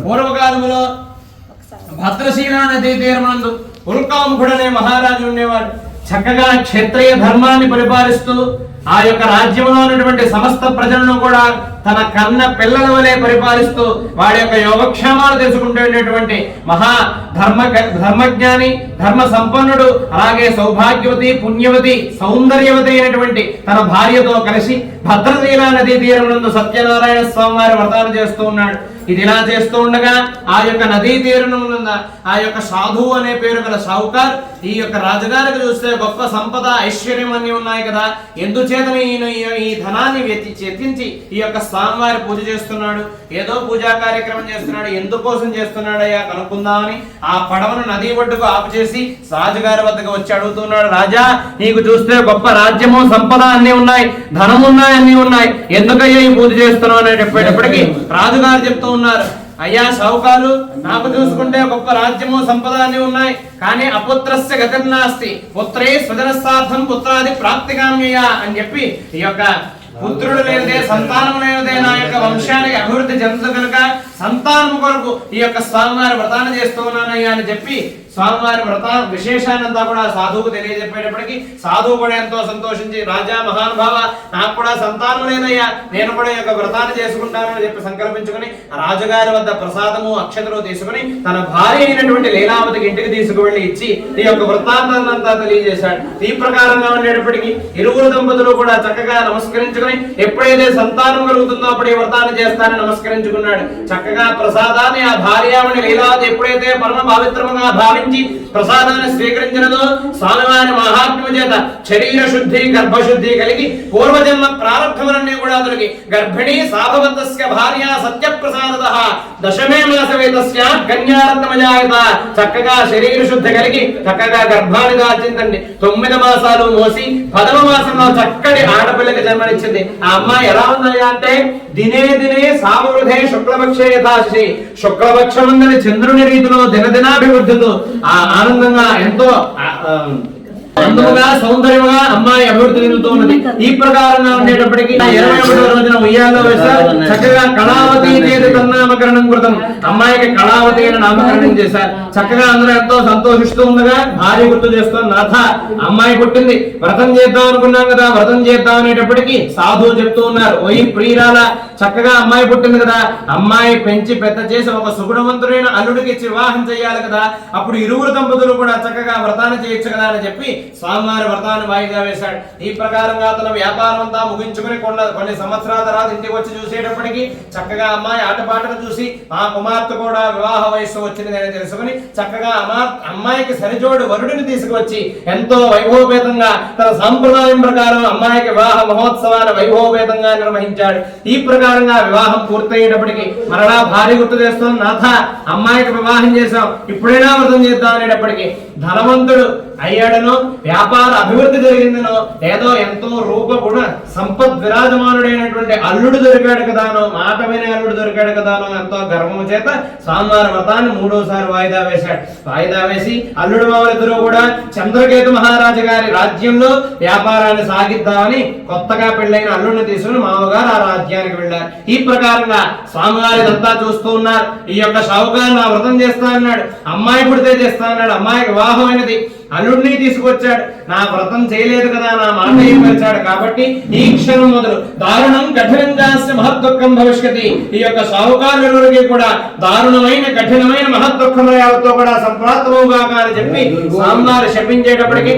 పూర్వకాలంలో భద్రశీల నదీ తీరమందు ఉల్కాముఖుడనే మహారాజు ఉండేవాడు. చక్కగా క్షత్రియ ధర్మాన్ని పరిపాలిస్తూ ఆ యొక్క రాజ్యంలో ఉన్నటువంటి సమస్త ప్రజలను కూడా తన కన్న పిల్లల వలె పరిపాలిస్తూ వాడి యొక్క యోగక్షేమాలు తెలుసుకుంటున్నటువంటి మహా ధర్మజ్ఞాని, ధర్మ సంపన్నుడు, అలాగే సౌభాగ్యవతి, పుణ్యవతి, సౌందర్యవతి అయినటువంటి తన భార్యతో కలిసి భద్రశీల నదీ తీరమునందు సత్యనారాయణ స్వామి వారి వ్రతాలు చేస్తూ ఉన్నాడు. ఇది ఇలా చేస్తూ ఉండగా ఆ యొక్క నదీ తీరమునంద ఆ యొక్క సాధువు అనే పేరు గల షావుకార్ ఈ యొక్క రాజుగారికి చూస్తే గొప్ప సంపద, ఐశ్వర్యం అన్ని ఉన్నాయి కదా, ఎందుచేతని ఈయన ఈ ధనాన్ని వెచ్చించి ఈ యొక్క స్వామివారి పూజ చేస్తున్నాడు, ఏదో పూజా కార్యక్రమం చేస్తున్నాడు, ఎందుకోసం చేస్తున్నాడయ్యా కనుక్కుందామని ఆ పడవను నదీ ఒడ్డుకు ఆపు చేసి రాజుగారి వద్దకు వచ్చి అడుగుతున్నాడు. రాజా, నీకు చూస్తే గొప్ప రాజ్యము, సంపద అన్ని ఉన్నాయి, ధనం ఉన్నాయి, అన్ని ఉన్నాయి, ఎందుకయ్యా ఈ పూజ చేస్తున్నావు అని చెప్పేటప్పటికి రాజుగారు చెప్తూ ఉన్నారు, అయ్యా షావుకారు, నాకు చూసుకుంటే గొప్ప రాజ్యము, సంపద అన్ని ఉన్నాయి, కానీ అపుత్రస్య గతిర్నాస్తి, పుత్రే స్వజనస్థార్థం పుత్రాది ప్రాప్తికామ్యయ అని చెప్పి ఈ యొక్క పుత్రుడు లేదే, సంతానం లేదే నా యొక్క వంశానికి అభివృద్ధి చెందదు కనుక సంతానం కొరకు ఈ యొక్క స్వామివారి వ్రతాన్ని చేస్తూ ఉన్నానయ్యా అని చెప్పి స్వామివారి వ్రత విశేషానంతా కూడా సాధువుకు తెలియజెప్పేటప్పటికి సాధువు కూడా ఎంతో సంతోషించి, రాజా మహానుభావ, నాకు కూడా సంతానం లేదయ్యా, నేను కూడా ఈ యొక్క వ్రతాన్ని చేసుకుంటానని చెప్పి సంకల్పించుకుని రాజుగారి వద్ద ప్రసాదము, అక్షతలు తీసుకుని తన భార్య అయినటువంటి లీలావతికి ఇంటికి తీసుకువెళ్లి ఇచ్చి ఈ యొక్క వృత్తాంతాన్నంతా తెలియజేశాడు. ఈ ప్రకారంగా ఉండేటప్పటికీ ఇరువురు దంపతులు కూడా చక్కగా నమస్కరించుకుని ఎప్పుడైతే సంతానం కలుగుతుందో అప్పుడు ఈ వ్రతాన్ని చేస్తానని నమస్కరించుకున్నాడు. చక్కగా ప్రసాదాన్ని ఆ భార్యామణి లీలావతి ఎప్పుడైతే పరమ పవిత్రముగా భావించి ప్రసాదాన్ని స్వీకరించినదో స్వామివారి మహాత్మ్యము చేత శరీర శుద్ధి, గర్భశుద్ధి కలిగి పూర్వజన్మ ప్రారంభములన్నీ కూడా అతనికి గర్భిణీ సాధవంతస్య భార్య సత్యప్రసాదతః దశమే మాసమే తస్య కన్యారత్నమజాయత. చక్కగా శరీర శుద్ధి కలిగి చక్కగా గర్భాన్ని దాల్చిందండి. 9 మాసాలు మోసి 10వ మాసంలో చక్కటి ఆడపిల్లకి జన్మనిచ్చింది. ఆ అమ్మాయి ఎలా ఉందయ్యా అంటే దినే దినే సామవృధే శుక్లపక్షే యథాశి, శుక్లపక్షమందని చంద్రుని రీతిలో దినదినాభివృద్ధితో ఆ ఆనందంగా ఎంతో అందముగా, సౌందర్యముగా అమ్మాయి అభివృద్ధి చెందుతూ ఉన్నది. ఈ ప్రకారంగా ఉండేటప్పటికీ 21వ రోజున ఉయ్యాల్లో వేశారు. చక్కగా కళావతి చేతి తన్నామకరణం కృతం, అమ్మాయికి కళావతి అని నామకరణం చేశారు. చక్కగా అందరూ ఎంతో సంతోషిస్తూ ఉండగా భార్య గుర్తు చేస్తాం, నాథ అమ్మాయి పుట్టింది, వ్రతం చేద్దాం అనుకున్నాం కదా, వ్రతం చేద్దాం అనేటప్పటికీ సాధువు చెప్తూ ఉన్నారు, ఓయి ప్రియురాల, చక్కగా అమ్మాయి పుట్టింది కదా, అమ్మాయి పెంచి పెద్ద చేసి ఒక సుగుణవంతుడైన అల్లుడికి ఇచ్చి వివాహం చేయాలి కదా, అప్పుడు ఇరువురు దంపతులు కూడా చక్కగా వ్రతాన్ని చేయొచ్చు కదా అని చెప్పి స్వామివారి వ్రతాన్ని వాయిదా వేశాడు. ఈ ప్రకారంగా తన వ్యాపారం అంతా ముగించుకుని కొన్ని సంవత్సరాల తర్వాత ఇంటికి వచ్చి చూసేటప్పటికి చక్కగా అమ్మాయి ఆటపాటను చూసి ఆ కుమార్తె కూడా వివాహ వయస్సు వచ్చింది అని తెలుసుకుని చక్కగా అమ్మాయికి సరిజోడు వరుడిని తీసుకువచ్చి ఎంతో వైభవపేతంగా తన సాంప్రదాయం ప్రకారం అమ్మాయికి వివాహ మహోత్సవాన్ని వైభవపేతంగా నిర్వహించాడు. ఈ ప్రకారంగా వివాహం పూర్తయ్యేటప్పటికి మరలా భార్య గుర్తు చేస్తాం, నాథ అమ్మాయికి వివాహం చేశాం, ఇప్పుడైనా వ్రతం చేద్దాం అనేటప్పటికి ధనవంతుడు అయ్యాడనో, వ్యాపార అభివృద్ధి జరిగిందనో, ఏదో ఎంతో రూపగుణ సంపద్ విరాజమానుడైనటువంటి అల్లుడు దొరికాడు కదానో, మాట వినే అల్లుడు దొరికాడు కదానో ఎంతో గర్వము చేత స్వామివారి వ్రతాన్ని 3వసారి వాయిదా వేశాడు. వాయిదా వేసి అల్లుడు మావలిద్దరూ కూడా చంద్రకేతు మహారాజు గారి రాజ్యంలో వ్యాపారాన్ని సాగిద్దామని కొత్తగా పెళ్లైన అల్లుడిని తీసుకుని మామగారు ఆ రాజ్యానికి వెళ్ళారు. ఈ ప్రకారంగా స్వామివారి దంతా చూస్తూ ఉన్నారు. ఈ యొక్క షావుకారు నా వ్రతం చేస్తా అన్నాడు, అమ్మాయి పుడితే చేస్తా అన్నాడు, అమ్మాయికి వివాహమైనది, అల్లుడిని తీసుకొచ్చాడు, నా వ్రతం చేయలేదు కదా, నా మాట ఏమర్చాడు కాబట్టి ఈ క్షణం మొదలు దారుణం కఠినంగా మహద్దుఃఖం భవిష్యతి, ఈ యొక్క షావుకారులకి కూడా దారుణమైన కఠినమైన మహద్దుఃఖంతో కూడా సంప్రాప్తముగా అని చెప్పి స్వామివారు శపించేటప్పటికి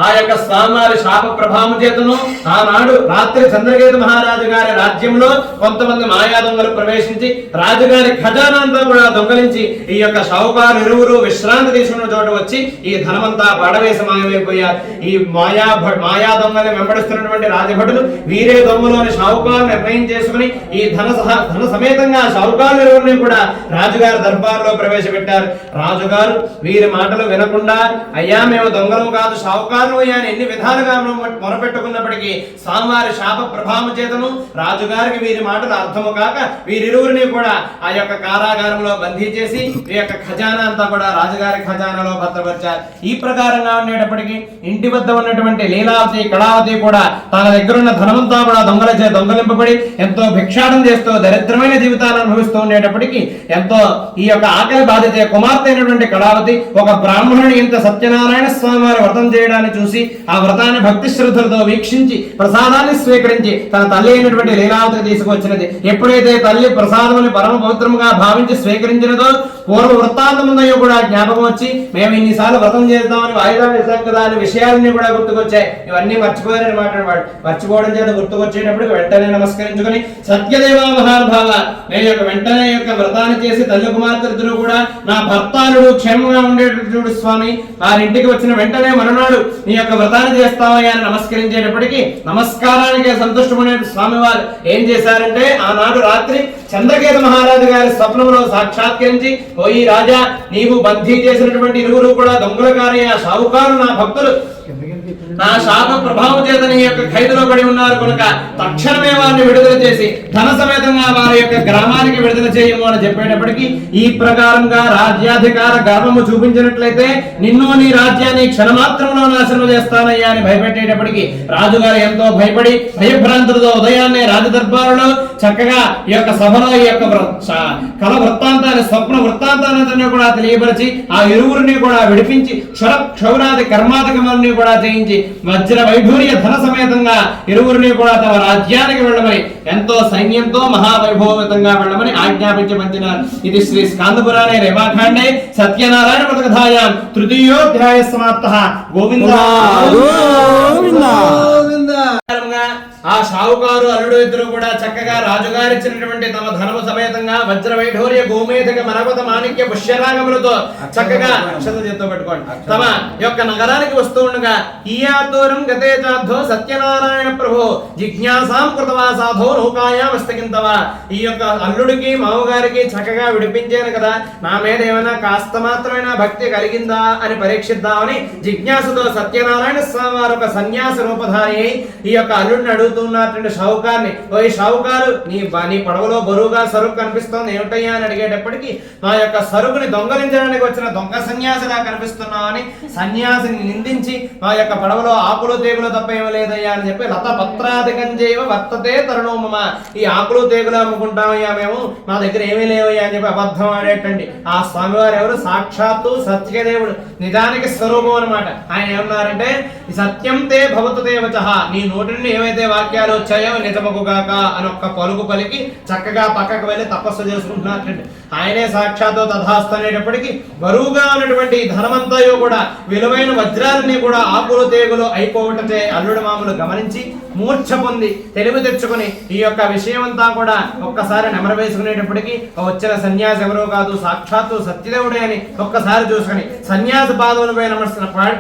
ఆ యొక్క స్వామివారి శాప ప్రభావం చేతను ఆనాడు రాత్రి చంద్రకేతు మహారాజు గారి రాజ్యంలో కొంతమంది మాయా దొంగలు ప్రవేశించి రాజుగారి ఖజానా అంతా కూడా దొంగలించి ఈ యొక్క షావుకారు ఇరువురు విశ్రాంతి తీసుకున్న చోట వచ్చి ఈ ధనమంతా పడవేసి మాయమైపోయారు. ఈ మాయా దొంగల్ని వెంబడిస్తున్నటువంటి రాజభటులు వీరే దొంగలోని షావుకారు నిర్ణయం చేసుకుని ఈ ధన సమేతంగా షావుకారు ఇరువురిని కూడా రాజుగారి దర్బార్లో ప్రవేశపెట్టారు. రాజుగారు వీరి మాటలు వినకుండా, అయ్యా మేము దొంగలము కాదు, షావుకారు కారణమయ్యాను ఎన్ని విధాలుగా మొరపెట్టుకున్నప్పటికీ స్వామివారి శాప ప్రభావం చేతను రాజుగారికి వీరి మాటలు అర్థము కాక వీరిరువురిని కూడా ఆ యొక్క కారాగారంలో బందీ చేసి ఈ యొక్క ఖజానా అంతా కూడా రాజుగారి ఖజానాలో భద్రపరిచారు. ఈ ప్రకారంగా ఉండేటప్పటికీ ఇంటి వద్ద ఉన్నటువంటి లీలావతి కళావతి కూడా తన దగ్గర ఉన్న ధనమంతా కూడా దొంగలచే దొంగలింపబడి ఎంతో భిక్షాటం చేస్తూ దరిద్రమైన జీవితాన్ని అనుభవిస్తూ ఉండేటప్పటికీ ఎంతో ఈ యొక్క ఆకలి బాధితే కుమార్తె అయినటువంటి కళావతి ఒక బ్రాహ్మణుని ఇంత సత్యనారాయణ స్వామి వారి వ్రతం చేయడాన్ని చూసి ఆ వ్రతాన్ని భక్తి శ్రద్ధలతో వీక్షించి ప్రసాదాన్ని స్వీకరించి తన తల్లి అయినటువంటి లీలావతికి తీసుకొచ్చినది. ఎప్పుడైతే తల్లి ప్రసాదముని పరమ పవిత్రముగా భావించి స్వీకరించినదో పూర్వ వృత్తాంతముందయ్యో కూడా జ్ఞాపకం వచ్చి మేము ఇన్నిసార్లు వ్రతం చేద్దామని వాయిదా వేసాం కదా అనే విషయాలన్నీ కూడా గుర్తుకొచ్చాయి. ఇవన్నీ మర్చిపోయారని మాట్లాడేవాడు. మర్చిపోవడం చేత గుర్తుకొచ్చేటప్పుడు వెంటనే నమస్కరించుకుని సత్యదేవా మహానుభావ నేను యొక్క వెంటనే యొక్క వ్రతాన్ని చేసి తల్లి కుమార్తెలు కూడా నా భర్తాలుడు క్షేమంగా ఉండేటట్టు చూడు స్వామి, వారింటికి వచ్చిన వెంటనే మరునాడు నీ యొక్క వ్రతాన్ని చేస్తావయ్యా అని నమస్కరించేటప్పటికీ నమస్కారానికి సంతుష్టమైన స్వామి వారు ఏం చేశారంటే ఆనాడు రాత్రి చంద్రకేత మహారాజు గారి స్వప్నంలో సాక్షాత్కరించి పోయి రాజా నీవు బందీ చేసినటువంటి ఇరువురు కూడా దొంగలకారి ఆ షావుకారు నా భక్తులు నా శాప ప్రభావం చేత నీ యొక్క ఖైదులో పడి ఉన్నారు కనుక తక్షణమే వారిని విడుదల చేసి ధన సమేతంగా వారి యొక్క గ్రామానికి విడుదల చేయము అని చెప్పేటప్పటికీ ఈ ప్రకారంగా రాజ్యాధికార గర్వము చూపించినట్లయితే నిన్ను నీ రాజ్యాన్ని క్షణమాత్రంలో నాశనం చేస్తానయ్యా అని భయపెట్టేటప్పటికీ రాజుగారు ఎంతో భయపడి భయభ్రాంతులతో ఉదయాన్నే రాజదర్బారులో చక్కగా ఈ యొక్క సభలో ఈ యొక్క కళ వృత్తాంతాన్ని స్వప్న వృత్తాంతాన్ని కూడా తెలియపరిచి ఆ ఇరువురిని కూడా విడిపించి క్షౌరాది కర్మాధికములని కూడా చేయించి వజ్ర వైఢూర్య ధన సమేతంగా ఇరువురిని కూడా తమ రాజ్యానికి వెళ్ళమని ఎంతో సైన్యంతో మహావైభవంగా వెళ్ళమని ఆజ్ఞాపించి పంచినారు. ఇది శ్రీ స్కాందపురాణే రేవాఖండే సత్యనారాయణ వ్రతకథాయాం తృతీయోధ్యాయ సమాప్తః. గోవింద ఆ షావుకారు అల్లుడు ఇద్దరు కూడా చక్కగా రాజుగారు ఇచ్చినటువంటి తమ ధనము సమేతంగా వజ్ర వైఢూర్య గోమేధిక మనవత మాణిక్య పుష్యరాగములతో చక్కగా చేత్తో పెట్టుకోండి తమ యొక్క నగరానికి వస్తూ ఉండగా ఈయాదూరం గతే చాద్ధో సత్యనారాయణ ప్రభో జిజ్ఞాసాం కృతవా సాధో నౌకాయాం అస్తకింతవా. ఈ యొక్క అల్లుడికి మామగారికి చక్కగా విడిపించాను కదా, నా మీద ఏమైనా కాస్త మాత్రమైనా భక్తి కలిగిందా అని పరీక్షిద్దామని జిజ్ఞాసతో సత్యనారాయణ స్వామి వారు ఒక సన్యాస రూపధారి ఈ యొక్క అల్లుడిని అడుగుతున్నటువంటి షావుకార్ని, ఓ షావుకారు నీ పడవలో బరువుగా సరుకు కనిపిస్తోంది ఏమిటయ్యా అని అడిగేటప్పటికీ మా యొక్క సరుకుని దొంగలించడానికి వచ్చిన దొంగ సన్యాసిలా కనిపిస్తున్నామని సన్యాసిని నిందించి మా యొక్క పడవలో ఆకులు తేగులు తప్ప ఏమి లేదయ్యా అని చెప్పి లత పత్రాధికం చేయవ వర్తతే తరుణోమమ ఈ ఆకులు తేగులు అమ్ముకుంటామయ్యా మేము, మా దగ్గర ఏమీ లేవయ్యా అని చెప్పి అబద్ధం ఆడేటండి. ఆ స్వామివారు ఎవరు? సాక్షాత్తు సత్యదేవుడు, నిజానికి స్వరూపం అనమాట. ఆయన ఏమన్నారంటే సత్యం తే భవతు దేవచః, నీ నోటి నుండి ఏవైతే వాక్యాలు వచ్చాయో నిజమగుగాక అని ఒక్క పలుకు పలికి చక్కగా పక్కకు వెళ్ళి తపస్సు చేసుకుంటున్నారండి. ఆయనే సాక్షాత్తు తథాస్తు అనేటప్పటికీ బరువుగా ఉన్నటువంటి ధనమంతయో కూడా విలువైన వజ్రాలన్నీ కూడా ఆకులు తేగులు అయిపోవటతే అల్లుడు మామూలు గమనించి మూర్ఛ పొంది తెలివి తెచ్చుకుని ఈ యొక్క విషయం అంతా కూడా ఒక్కసారి నెమర వేసుకునేటప్పటికీ వచ్చిన సన్యాసి ఎవరో కాదు సాక్షాత్తు సత్యదేవుడే అని ఒక్కసారి చూసుకుని సన్యాసి పాదములపై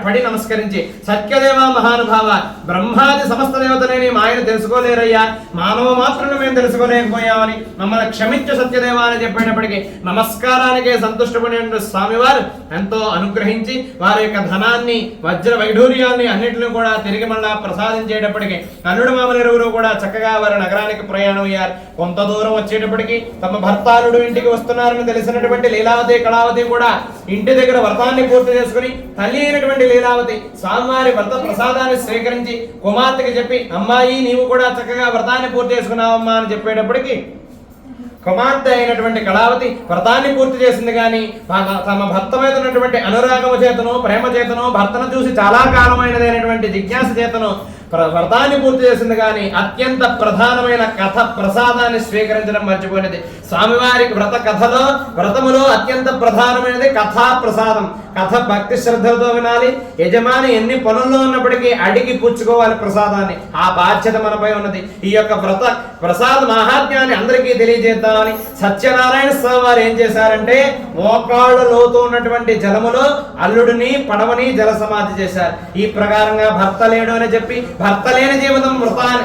పడి నమస్కరించి సత్యదేవ మహానుభావ బ్రహ్మాది సమస్త దేవతలేని మాయను తెలుసుకోలేరయ్యా, మానవ మాత్రం మేము తెలుసుకోలేకపోయామని మమ్మల్ని క్షమించు సత్యదేవ అని చెప్పేటప్పటికీ నమస్కారానికే సంతుష్టపడి స్వామివారు ఎంతో అనుగ్రహించి వారి యొక్క ధనాన్ని వజ్ర వైఢూర్యాన్ని అన్నింటినీ కూడా తిరిగి మళ్ళా ప్రసాదించేటప్పటికి అల్లుడు మామలు ఇరువురు కూడా చక్కగా వారి నగరానికి ప్రయాణం అయ్యారు. కొంత దూరం వచ్చేటప్పటికి తమ భర్తాలుడు ఇంటికి వస్తున్నారని తెలిసినటువంటి లీలావతి కళావతి కూడా ఇంటి దగ్గర వ్రతాన్ని పూర్తి చేసుకుని తల్లి అయినటువంటి లీలావతి స్వామివారి వ్రత ప్రసాదాన్ని స్వీకరించి కుమార్తెకి చెప్పి అమ్మాయి నీవు కూడా చక్కగా వ్రతాన్ని పూర్తి చేసుకున్నావమ్మా అని చెప్పేటప్పటికి కుమార్తె అయినటువంటి కళావతి వ్రతాన్ని పూర్తి చేసింది కానీ తమ భర్త మీద ఉన్నటువంటి అనురాగము చేతను ప్రేమ చేతను భర్తను చూసి చాలా కాలమైనదైనటువంటి జిజ్ఞాస చేతను వ్రతాన్ని పూర్తి చేసింది కానీ అత్యంత ప్రధానమైన కథ ప్రసాదాన్ని స్వీకరించడం మర్చిపోయినది. స్వామివారికి వ్రతములో అత్యంత ప్రధానమైనది కథా ప్రసాదం. కథ భక్తి శ్రద్ధలతో వినాలి. యజమాని ఎన్ని పనుల్లో ఉన్నప్పటికీ అడిగి పుచ్చుకోవాలి ప్రసాదాన్ని. ఆ బాధ్యత మనపై ఉన్నది. ఈ యొక్క ప్రసాద మహాత్మ్యాన్ని అందరికీ తెలియజేద్దామని సత్యనారాయణ స్వామి వారు ఏం చేశారంటే మోకాళ్ళ లోతు ఉన్నటువంటి జలములో అల్లుడిని పడవని జల సమాధి చేశారు. ఈ ప్రకారంగా భర్త లేడు అని చెప్పి భర్త లేని జీవితం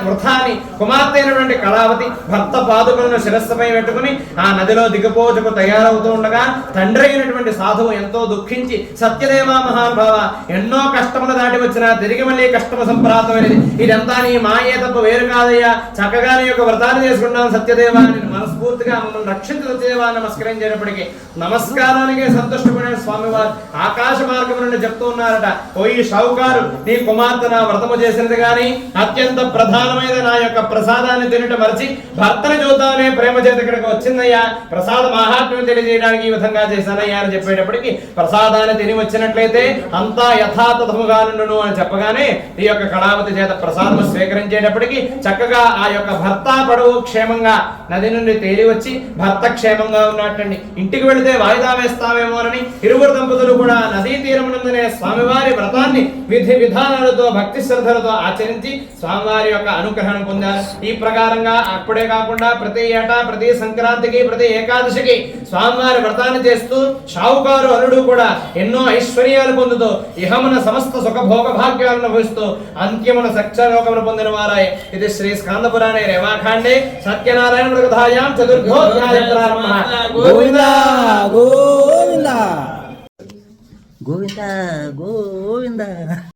వృథాని కుమార్తె అయినటువంటి కళావతి భర్త పాదుకలను శిరస్సుపై పెట్టుకుని ఆ నదిలో దిగిపోచుకు తయారవుతూ ఉండగా తండ్రి అయినటువంటి సాధువు ఎంతో దుఃఖించి సత్యదేవ మహానుభావ ఎన్నో కష్టములు దాటి వచ్చినా తిరిగి మళ్ళీ కష్టము సంప్రాప్తమైనది, ఇదంతా నీ మాయే తప్ప వేరు కాదయ్యా, చక్కగా నీ యొక్క వ్రతాన్ని చేసుకుంటాను సత్యదేవ అని మనస్ఫూర్తిగా మమ్మల్ని రక్షించు సత్యదేవ నమస్కరించేటప్పటికీ నమస్కారానికి సంతుష్టపడిన స్వామివారు ఆకాశ మార్గం నుండి చెప్తూ ఉన్నారట, ఓ ఈ షావుకారు నీ కుమార్తె నా వ్రతము చేసినది కానీ అత్యంత ప్రధానమైన నా యొక్క ప్రసాదాన్ని తినట మరిచి భర్తను చూద్దామనే ప్రేమ చేత ఇక్కడికి వచ్చిందయ్యా, ప్రసాద మహాత్మ్యం తెలియజేయడానికి ఈ విధంగా చేశానయ్యా అని చెప్పేటప్పటికి ప్రసాదాన్ని తిని వచ్చినట్లయితే అంతా యథాతథముగా నుండును అని చెప్పగానే ఈ యొక్క కళావతి చేత ప్రసాదము స్వీకరించేటప్పటికి చక్కగా ఆ యొక్క భర్త పడవు క్షేమంగా నది నుండి తేలి వచ్చి భర్త క్షేమంగా ఉన్నట్టండి. ఇంటికి వెళితే వాయిదా వేస్తామేమోనని ఇరువురు దంపతులు కూడా నదీ తీరమునందనే స్వామివారి వ్రతాన్ని విధి విధానాలతో భక్తి శ్రద్ధలతో ఆచరించి స్వామివారి యొక్క అనుగ్రహం పొందారు. ఈ ప్రకారంగా అప్పుడే కాకుండా ప్రతి ఏటా ప్రతి సంక్రాంతికి ప్రతి ఏకాదశికి స్వామివారి వ్రతాన్ని చేస్తూ షావుకారు అల్లుడు కూడా ఎన్నో ఐశ్వర్యాలు పొందుతూ ఇహమున సమస్త సుఖ భోగ భాగ్యాలను అనుభవిస్తూ అంత్యమున సత్యలోకమును పొందిన వారాయే. ఇది శ్రీ స్కాందపురాణే రేవాఖండే సత్యనారాయణ మృగధాయాం చతుర్థోధ్యాయ ప్రారంభః. గోవింద గోవింద గోవింద గోవింద.